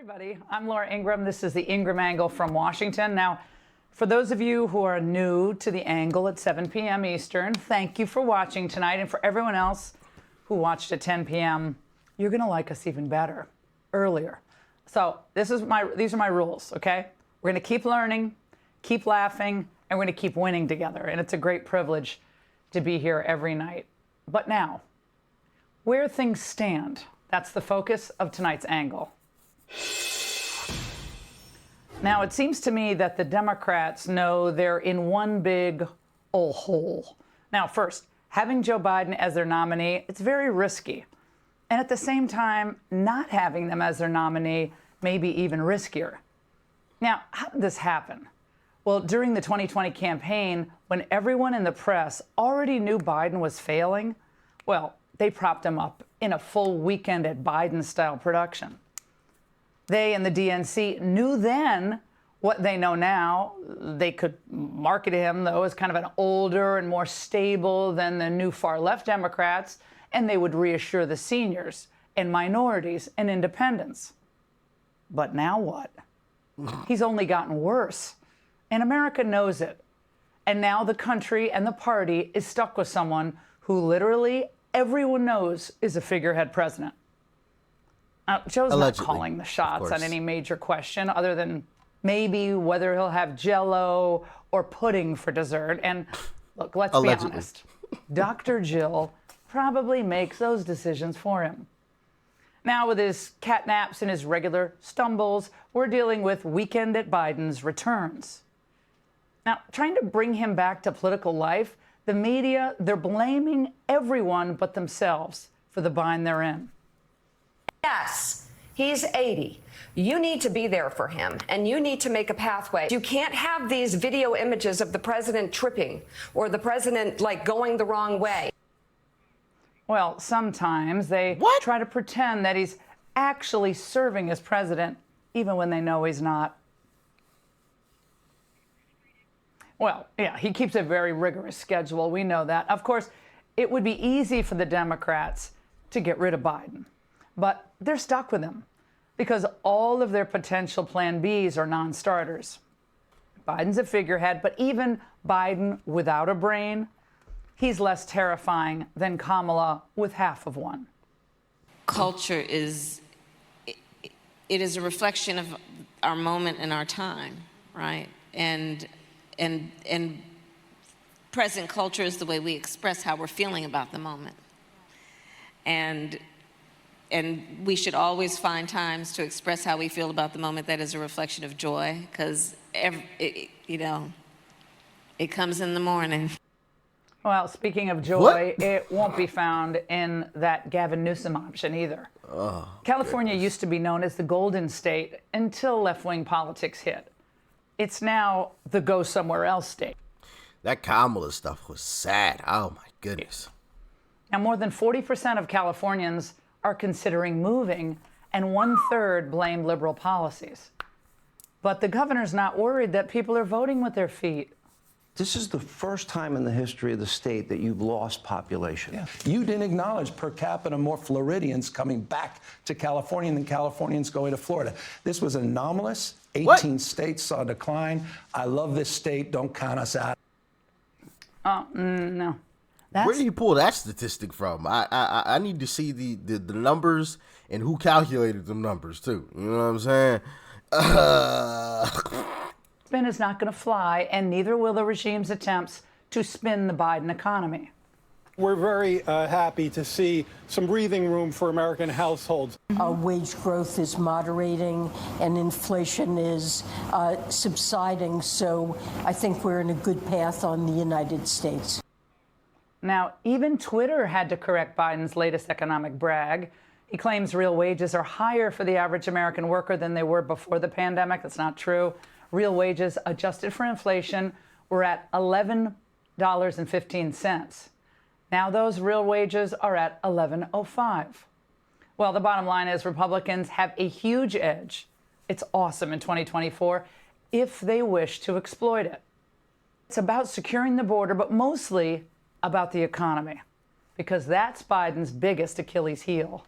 Everybody, I'm Laura Ingraham. This is the Ingraham Angle from Washington. Now, for those of you who are new to the Angle at 7 p.m. Eastern, thank you for watching tonight. And for everyone else who watched at 10 p.m., you're going to like us even better earlier. So these are my rules, okay? We're going to keep learning, keep laughing, and we're going to keep winning together. And it's a great privilege to be here every night. But now, where things stand, that's the focus of tonight's Angle. Now, it seems to me that the Democrats know they're in one big old hole. Now, first, having Joe Biden as their nominee, it's very risky. And at the same time, not having them as their nominee may be even riskier. Now, how did this happen? Well, during the 2020 campaign, when everyone in the press already knew Biden was failing, well, they propped him up in a full Weekend at Biden-style production. They and the DNC knew then what they know now. They could market him, though, as kind of an older and more stable than the new far-left Democrats, and they would reassure the seniors and minorities and independents. But now what? He's only gotten worse, and America knows it. And now the country and the party is stuck with someone who literally everyone knows is a figurehead president. Joe's Allegedly, not calling the shots on any major question other than maybe whether he'll have Jell-O or pudding for dessert. And look, let's be honest. Dr. Jill probably makes those decisions for him. Now, with his catnaps and his regular stumbles, we're dealing with Weekend at Biden's returns. Now, trying to bring him back to political life, the media, they're blaming everyone but themselves for the bind they're in. Yes, he's 80. You need to be there for him, and you need to make a pathway. You can't have these video images of the president tripping or the president, like, going the wrong way. Well, sometimes they try to pretend that he's actually serving as president, even when they know he's not. Well, yeah, he keeps a very rigorous schedule. We know that. Of course, it would be easy for the Democrats to get rid of Biden. But they're stuck with him because all of their potential Plan Bs are non-starters. Biden's a figurehead, but even Biden without a brain, he's less terrifying than Kamala with half of one. Culture is a reflection of our moment and our time, right? And present culture is the way we express how we're feeling about the moment. And we should always find times to express how we feel about the moment that is a reflection of joy, because, it comes in the morning. Well, speaking of joy, it won't be found in that Gavin Newsom option either. California used to be known as the Golden State until left-wing politics hit. It's now the go somewhere else state. That Kamala stuff was sad. Oh, my goodness. Now, more than 40% of Californians are considering moving, and 1/3 blame liberal policies. But the governor's not worried that people are voting with their feet. This is the first time in the history of the state that you've lost population. Yeah. You didn't acknowledge per capita more Floridians coming back to California than Californians going to Florida. This was anomalous. 18 states saw a decline. I love this state. Don't count us out. No. Where do you pull that statistic from? I need to see the numbers and who calculated them numbers, too. You know what I'm saying? Spin is not going to fly, and neither will the regime's attempts to spin the Biden economy. We're very happy to see some breathing room for American households. Wage growth is moderating and inflation is subsiding, so I think we're in a good path on the United States. Now, even Twitter had to correct Biden's latest economic brag. He claims real wages are higher for the average American worker than they were before the pandemic. That's not true. Real wages, adjusted for inflation, were at $11.15. Now those real wages are at $11.05. Well, the bottom line is Republicans have a huge edge. It's awesome in 2024 if they wish to exploit it. It's about securing the border, but mostly about the economy, because that's Biden's biggest Achilles heel.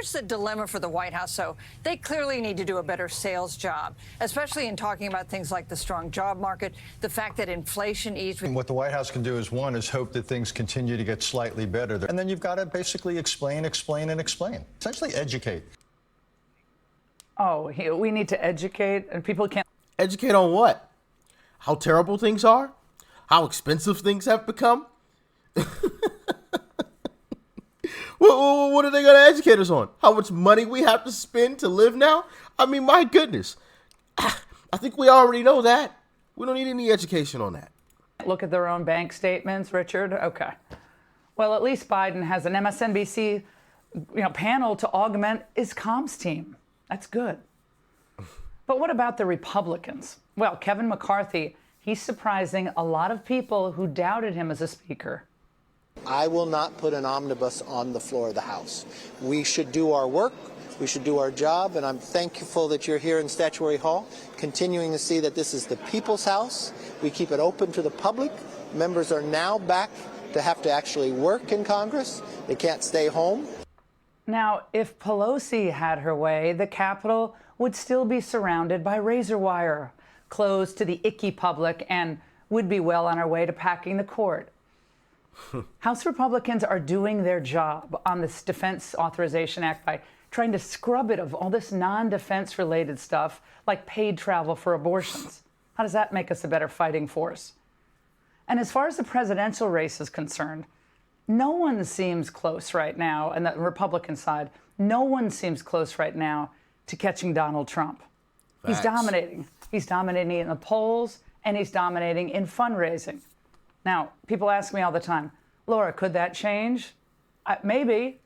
Here's the dilemma for the White House. So they clearly need to do a better sales job, especially in talking about things like the strong job market, the fact that inflation eased. What the White House can do is, one, is hope that things continue to get slightly better. And then you've got to basically explain, and explain. Essentially educate. Oh, we need to educate, and people can't. Educate on what? How terrible things are? How expensive things have become? What are they going to educate us on? How much money we have to spend to live now? I mean, my goodness. I think we already know that. We don't need any education on that. Look at their own bank statements, Richard. Okay. Well, at least Biden has an MSNBC panel to augment his comms team. That's good. But what about the Republicans? Well, Kevin McCarthy, he's surprising a lot of people who doubted him as a speaker. I will not put an omnibus on the floor of the House. We should do our work. We should do our job. And I'm thankful that you're here in Statuary Hall, continuing to see that this is the people's house. We keep it open to the public. Members are now back to have to actually work in Congress. They can't stay home. Now, if Pelosi had her way, the Capitol would still be surrounded by razor wire, closed to the icky public, and would be well on our way to packing the court. House Republicans are doing their job on this Defense Authorization Act by trying to scrub it of all this non-defense related stuff like paid travel for abortions. How does that make us a better fighting force? And as far as the presidential race is concerned, no one seems close right now, and the Republican side, no one seems close right now to catching Donald Trump. Facts. He's dominating. He's dominating in the polls, and he's dominating in fundraising. Now, people ask me all the time, Laura, could that change? Maybe.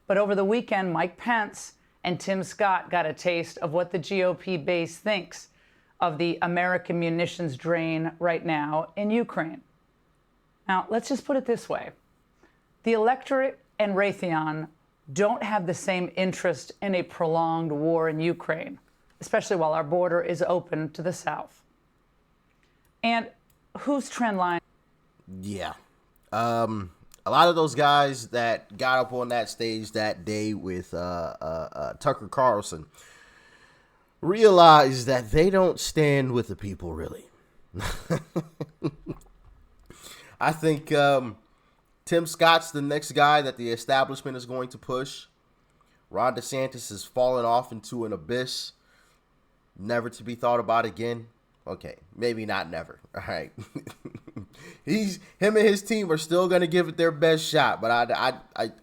But over the weekend, Mike Pence and Tim Scott got a taste of what the GOP base thinks of the American munitions drain right now in Ukraine. Now, let's just put it this way. The electorate and Raytheon don't have the same interest in a prolonged war in Ukraine, especially while our border is open to the south. And whose trend line? Yeah. A lot of those guys that got up on that stage that day with Tucker Carlson realized that they don't stand with the people, really. I think Tim Scott's the next guy that the establishment is going to push. Ron DeSantis has fallen off into an abyss, never to be thought about again. Okay, maybe not never. All right. Him and his team are still going to give it their best shot, but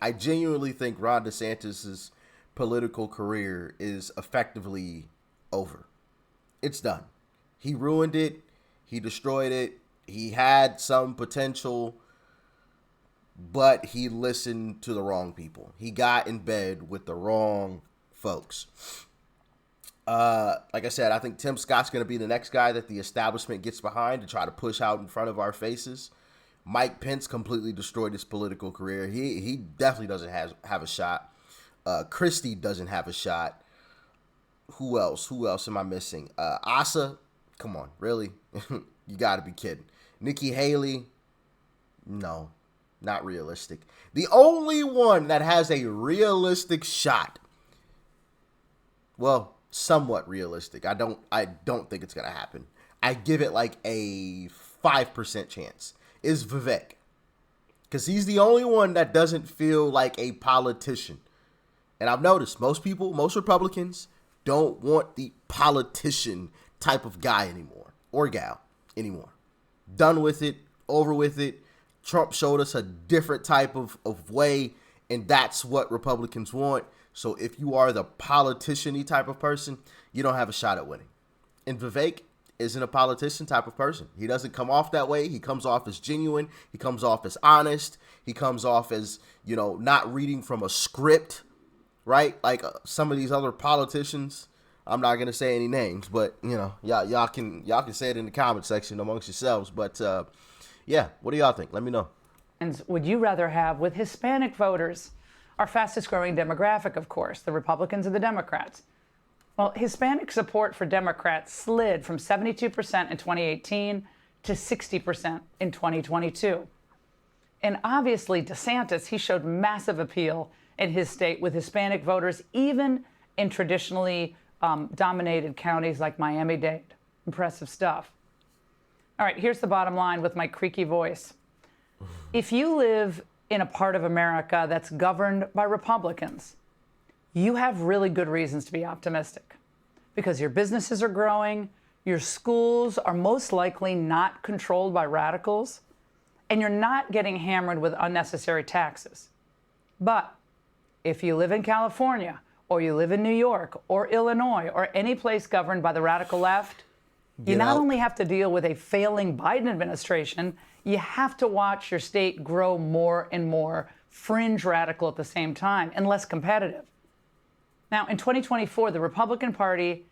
I genuinely think Ron DeSantis' political career is effectively over. It's done. He ruined it. He destroyed it. He had some potential, but he listened to the wrong people. He got in bed with the wrong folks. Like I said, I think Tim Scott's going to be the next guy that the establishment gets behind to try to push out in front of our faces. Mike Pence completely destroyed his political career. He definitely doesn't have a shot. Christie doesn't have a shot. Who else am I missing? Asa, come on, really? You got to be kidding. Nikki Haley, no, not realistic. The only one that has a realistic shot, well, somewhat realistic. I don't think it's gonna happen. I give it like a 5% chance. Is Vivek, because he's the only one that doesn't feel like a politician. And I've noticed most Republicans don't want the politician type of guy anymore or gal anymore. Done with it, over with it. Trump showed us a different type of way, and that's what Republicans want. So if you are the politician-y type of person, you don't have a shot at winning. And Vivek isn't a politician type of person. He doesn't come off that way. He comes off as genuine. He comes off as honest. He comes off as, not reading from a script, right? Like some of these other politicians. I'm not going to say any names, but, y'all can say it in the comment section amongst yourselves. But, yeah, what do y'all think? Let me know. And would you rather have with Hispanic voters? Our fastest growing demographic, of course, the Republicans and the Democrats. Well, Hispanic support for Democrats slid from 72% in 2018 to 60% in 2022. And obviously, DeSantis, he showed massive appeal in his state with Hispanic voters, even in traditionally dominated counties like Miami-Dade. Impressive stuff. All right, here's the bottom line with my creaky voice. If you live in a part of America that's governed by Republicans, you have really good reasons to be optimistic because your businesses are growing, your schools are most likely not controlled by radicals, and you're not getting hammered with unnecessary taxes. But if you live in California, or you live in New York, or Illinois, or any place governed by the radical left, you not only have to deal with a failing Biden administration, you have to watch your state grow more and more fringe radical at the same time and less competitive. Now, in 2024, the Republican Party,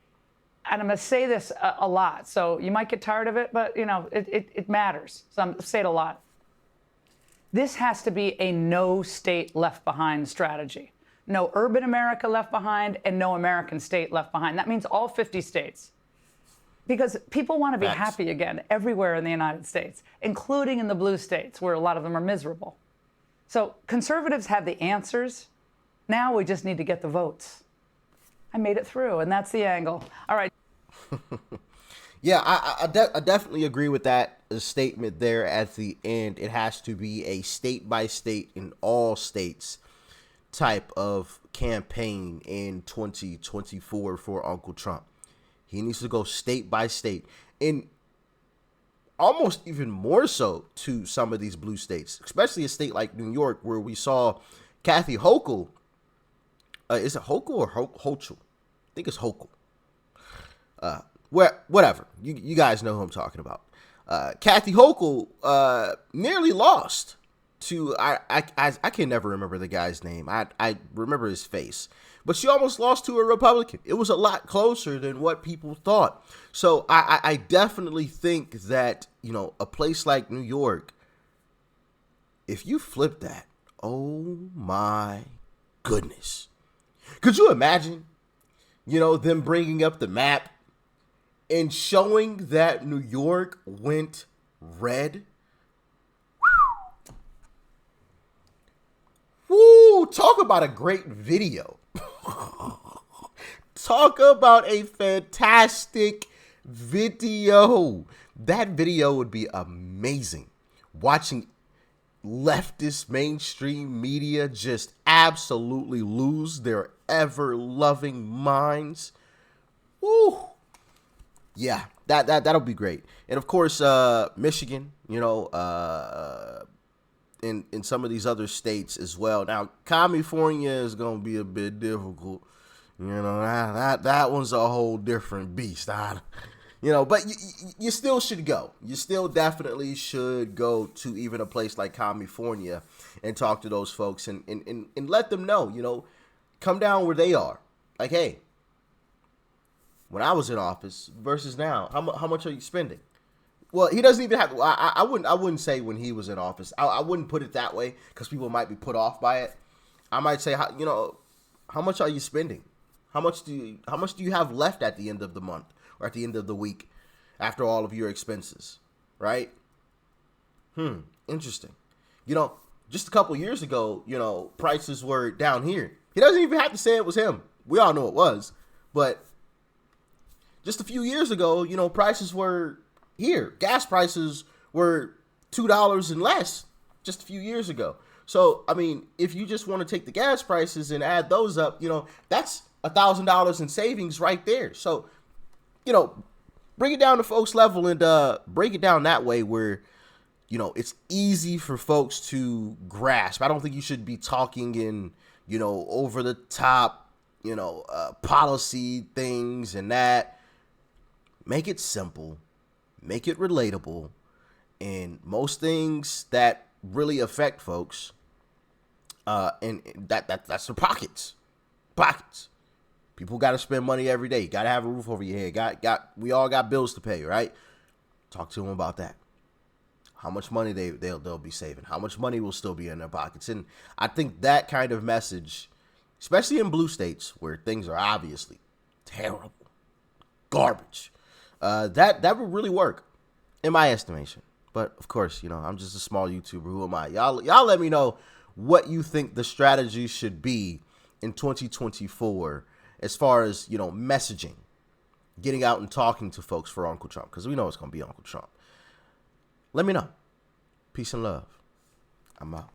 and I'm going to say this a lot, so you might get tired of it, but, you know, it matters. So I'm going to say it a lot. This has to be a no state left behind strategy. No urban America left behind and no American state left behind. That means all 50 states. Because people want to be happy again everywhere in the United States, including in the blue states where a lot of them are miserable. So conservatives have the answers. Now we just need to get the votes. I made it through, and that's the angle. All right. Yeah, I definitely agree with that statement there at the end. It has to be a state by state in all states type of campaign in 2024 for Uncle Trump. He needs to go state by state, and almost even more so to some of these blue states, especially a state like New York, where we saw Kathy Hochul. Is it Hochul or Hochul? I think it's Hochul. Whatever. You guys know who I'm talking about. Kathy Hochul nearly lost to I can never remember the guy's name. I remember his face. But she almost lost to a Republican. It was a lot closer than what people thought. So I definitely think that, you know, a place like New York, if you flip that, oh my goodness. Could you imagine, you know, them bringing up the map and showing that New York went red? Woo! Talk about a great video. Talk about a fantastic video. That video would be amazing. Watching leftist mainstream media just absolutely lose their ever-loving minds. Woo! Yeah, that'll be great. And of course, Michigan, you know, in some of these other states as well. Now, California is going to be a bit difficult. You know, that one's a whole different beast. You know, but you still should go. You still definitely should go to even a place like California and talk to those folks and let them know, you know, come down where they are. Like, hey, when I was in office versus now, how much are you spending? Well, he doesn't even have. I wouldn't say when he was in office. I wouldn't put it that way because people might be put off by it. I might say, you know, how much are you spending? How much do you have left at the end of the month or at the end of the week after all of your expenses, right? Interesting. You know, just a couple years ago, you know, prices were down here. He doesn't even have to say it was him. We all know it was, but just a few years ago, you know, prices were here. Gas prices were $2 and less just a few years ago. So, I mean, if you just want to take the gas prices and add those up, you know, that's $1,000 in savings right there. So, you know, bring it down to folks' level and break it down that way where, you know, it's easy for folks to grasp. I don't think you should be talking in, you know, over the top, you know, policy things and that. Make it simple. Make it relatable, and most things that really affect folks, and that's the pockets. People got to spend money every day. Got to have a roof over your head. We all got bills to pay, right? Talk to them about that. How much money they'll be saving. How much money will still be in their pockets, and I think that kind of message, especially in blue states where things are obviously terrible, garbage. That would really work, in my estimation. But of course, you know, I'm just a small YouTuber. Who am I? Y'all let me know what you think the strategy should be in 2024 as far as, you know, messaging, getting out and talking to folks for Uncle Trump, because we know it's going to be Uncle Trump. Let me know. Peace and love. I'm out.